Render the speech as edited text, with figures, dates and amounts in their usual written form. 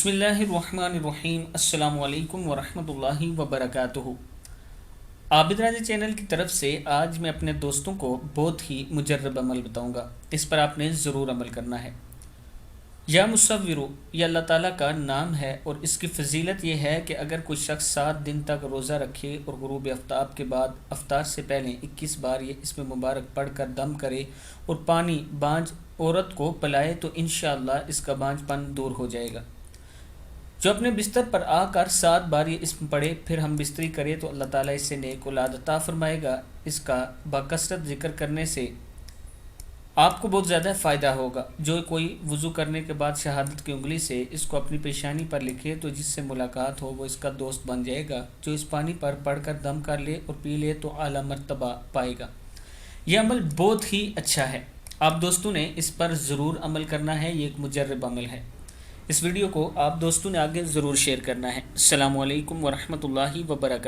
بسم اللہ الرحمن الرحیم، السلام علیکم ورحمۃ اللہ وبرکاتہ۔ عابد راجہ چینل کی طرف سے آج میں اپنے دوستوں کو بہت ہی مجرب عمل بتاؤں گا، اس پر آپ نے ضرور عمل کرنا ہے۔ یا مصورو، یہ اللہ تعالیٰ کا نام ہے اور اس کی فضیلت یہ ہے کہ اگر کوئی شخص 7 دن تک روزہ رکھے اور غروب آفتاب کے بعد افطار سے پہلے 21 بار یہ اسم مبارک پڑھ کر دم کرے اور پانی بانجھ عورت کو پلائے تو انشاءاللہ اس کا بانجھ پن دور ہو جائے گا۔ جو اپنے بستر پر آ کر 7 بار یہ اسم پڑھے پھر ہم بستری کرے تو اللہ تعالیٰ اس سے نیک اولاد عطا فرمائے گا۔ اس کا بکثرت ذکر کرنے سے آپ کو بہت زیادہ فائدہ ہوگا۔ جو کوئی وضو کرنے کے بعد شہادت کی انگلی سے اس کو اپنی پیشانی پر لکھے تو جس سے ملاقات ہو وہ اس کا دوست بن جائے گا۔ جو اس پانی پر پڑھ کر دم کر لے اور پی لے تو اعلیٰ مرتبہ پائے گا۔ یہ عمل بہت ہی اچھا ہے، آپ دوستوں نے اس پر ضرور عمل کرنا ہے، یہ ایک مجرب عمل ہے۔ اس ویڈیو کو آپ دوستوں نے آگے ضرور شیئر کرنا ہے۔ السلام علیکم ورحمۃ اللہ وبرکاتہ۔